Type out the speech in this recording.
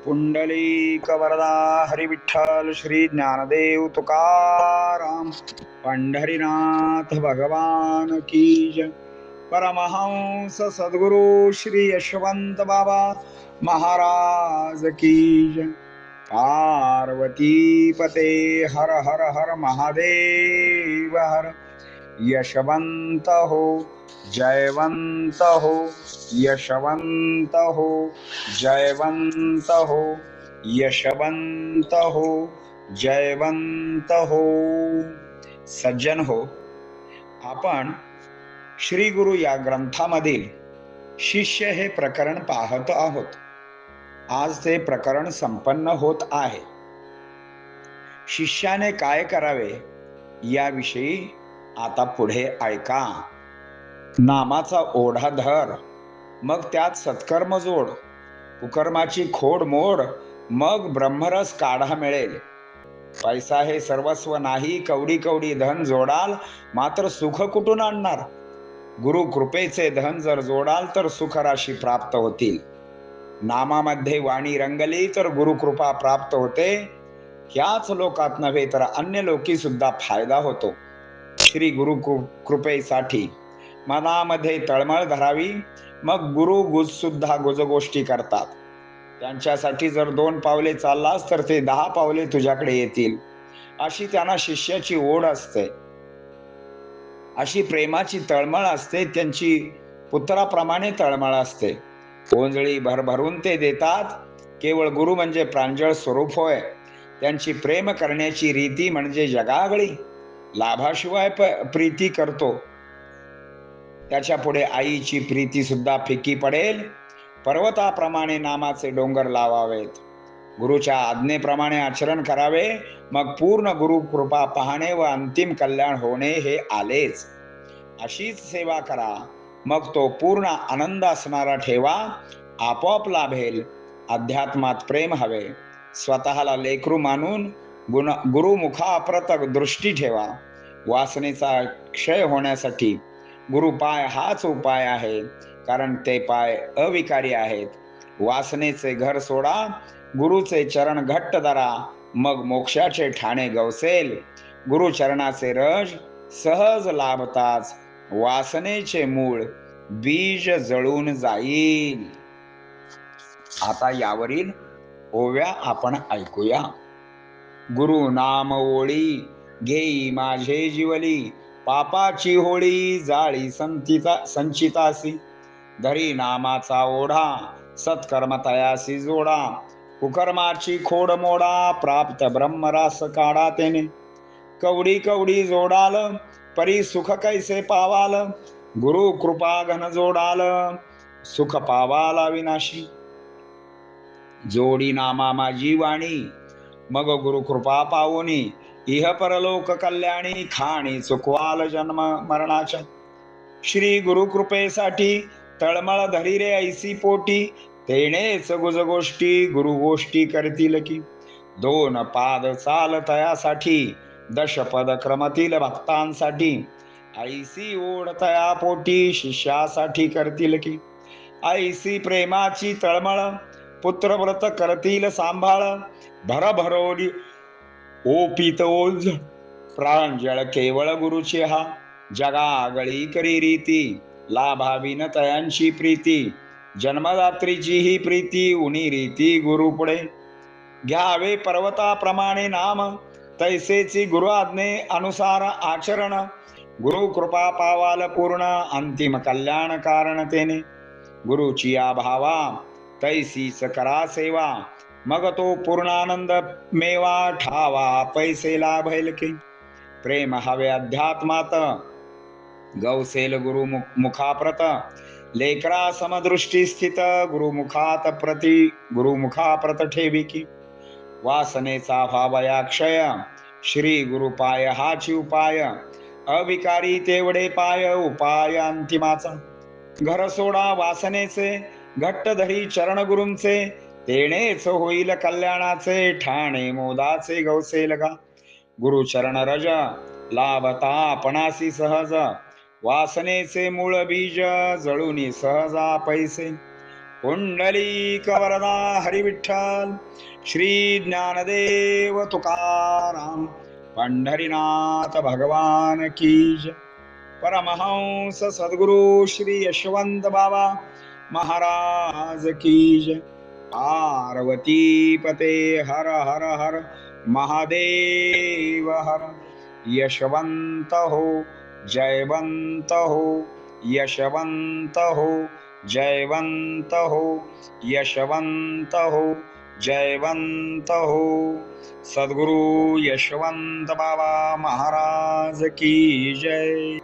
पुंडलिक वरदा हरी विठ्ठल श्री ज्ञानदेव तुकाराम पंढरीनाथ भगवान की जय। परमहंस सद्गुरु श्री यशवंत बाबा महाराज की जय। पार्वती पते हर हर हर महादेव हर। यशवंत हो जयवंत हो, यशवंत हो जयवंत हो, यशवंत हो जयवंत हो। सज्जन हो, आपण श्री गुरु या ग्रंथामधील शिष्य हे प्रकरण पाहत आहोत. आज ते प्रकरण संपन्न होत आहे. शिष्याने काय करावे याविषयी आता पुढे ऐका. नामाचा ओढा धर, मग त्यात सत्कर्म जोड, कुकर्माची खोड मोड, मग ब्रह्मरस काढा मिळेल. पैसा हे सर्वस्व नाही, कवडी कवडी धन जोडाल मात्र सुख कुठून आणणार. गुरु कृपेचे धन जर जोडाल तर सुखराशी प्राप्त होतील. नामामध्ये वाणी रंगली तर गुरुकृपा प्राप्त होते. ह्याच लोकात नव्हे तर अन्य लोकी सुद्धा फायदा होतो. श्री गुरु कृपेसाठी मनामध्ये तळमळ धरावी, मग गुरु सुद्धा गुजगोष्टी करतात. त्यांच्यासाठी जर 2 पावले चाललास तर ते 10 पावले तुझ्याकडे येतील, अशी त्यांना शिष्याची ओढ असते. अशी प्रेमाची तळमळ असते, त्यांची पुत्राप्रमाणे तळमळ असते. ओंजळी भरभरून ते देतात. केवळ गुरु म्हणजे प्रांजळ स्वरूप होय. त्यांची प्रेम करण्याची रीती म्हणजे जगागळी. लाभाशिवाय प्रीती करतो, त्याच्या पुढे आईची प्रीती सुद्धा फिकी पडेल. पर्वताप्रमाणे नामाचे डोंगर लावावेत, गुरुच्या आज्ञेप्रमाणे आचरण करावे, मग पूर्ण गुरु कृपा पाहणे व अंतिम कल्याण होणे हे आलेच. अशीच सेवा करा, मग तो पूर्ण आनंद असणारा ठेवा, आपोआप लाभेल. अध्यात्मात प्रेम हवे. स्वतःला लेकरू मानून गुरुमुखाप्रत दृष्टी ठेवा. वासनेचा क्षय होण्यासाठी गुरुपाय हाच उपाय आहे, कारण ते पाय अविकारी आहेत. वासनेचे घर सोडा, गुरुचे चरण घट्ट धरा, मग मोक्षाचे ठाणे गवसेल. गुरुचरणाचे रज सहज लाभताच वासनेचे मूळ बीज जळून जाईल. आता यावरील ओव्या आपण ऐकूया. गुरु नाम ओळी घेई माझे जीवली, पापाची होळी जाळी संचितासी. धरी नामाचा ओढा सत्कर्म तयासी जोडा, कुकर्माची खोड मोडा प्राप्त ब्रह्मरास काढा तेने. कवडी कवडी जोडाल परी सुख कैसे पावाल, गुरु कृपा घन जोडाल सुख पावाला विनाशी. जोडी नामा माझी वाणी, मग गुरु कृपा पावोनी, इह परलोक कल्याणी खाणी चुकवाल जन्म मरणाच्या. श्री गुरु कृपेसाठी तळमळ धरी रे ऐसी पोटी, तेनेच गुजगोष्टी गुरु गोष्टी करतील की. 2 पाद चाल तयासाठी, दशपद क्रमतील भक्तांसाठी, ऐसी ओढ तया पोटी शिष्यासाठी करतील की. ऐसी प्रेमाची तळमळ पुत्रव्रत करतील सांभाळ, भरभरोली ओपित ओझ प्रांजळ केवळ गुरुचे हा. जगागळी करी रीती लाभाविन तयांची प्रीती, जन्मदात्रीची ही प्रीती उनी रीती गुरु पुढे. घ्यावे पर्वताप्रमाणे नाम, तैसेची गुरु आज्ञे अनुसार आचरण, गुरु कृपा पावाल पूर्ण अंतिम कल्याण कारण तेने. गुरुची या भावा तैसीच करा सेवा, मग तो पूर्णानंद मेवा ठावा पैसे लाभेल की. प्रेम हवे अध्यात्मात गवसेल गुरु मुखाप्रत, लेकरा समदृष्टी स्थित गुरुमुखाप्रत ठेवी की. वासनेचा भावया क्षय, श्री गुरुपाय हाची उपाय, अविकारी तेवढे पाय उपाय अंतिमाचा. घर सोडा वासनेचे घट्ट धरी चरण गुरूंचे, तेनेच होईल कल्याणाचे ठाणे मोदाचे गवसेल गा. गुरुचरण रज लाभता आपणासी सहज, वासनेचे मूळ बीज जळूनी सहजा पैसे. पुंडलिक वरदा हरी विठ्ठल, श्री ज्ञानदेव तुकाराम, पंढरीनाथ भगवान की जय. परमहंस सद्गुरु श्री यशवंत बाबा महाराज की जय. पार्वती पते हर हर हर महादेव हर. यशवंत हो, जयवंत हो, यशवंत हो, जयवंत हो, यशवंत हो, जयवंत हो. सद्गुरु यशवंत बाबा महाराज की जय.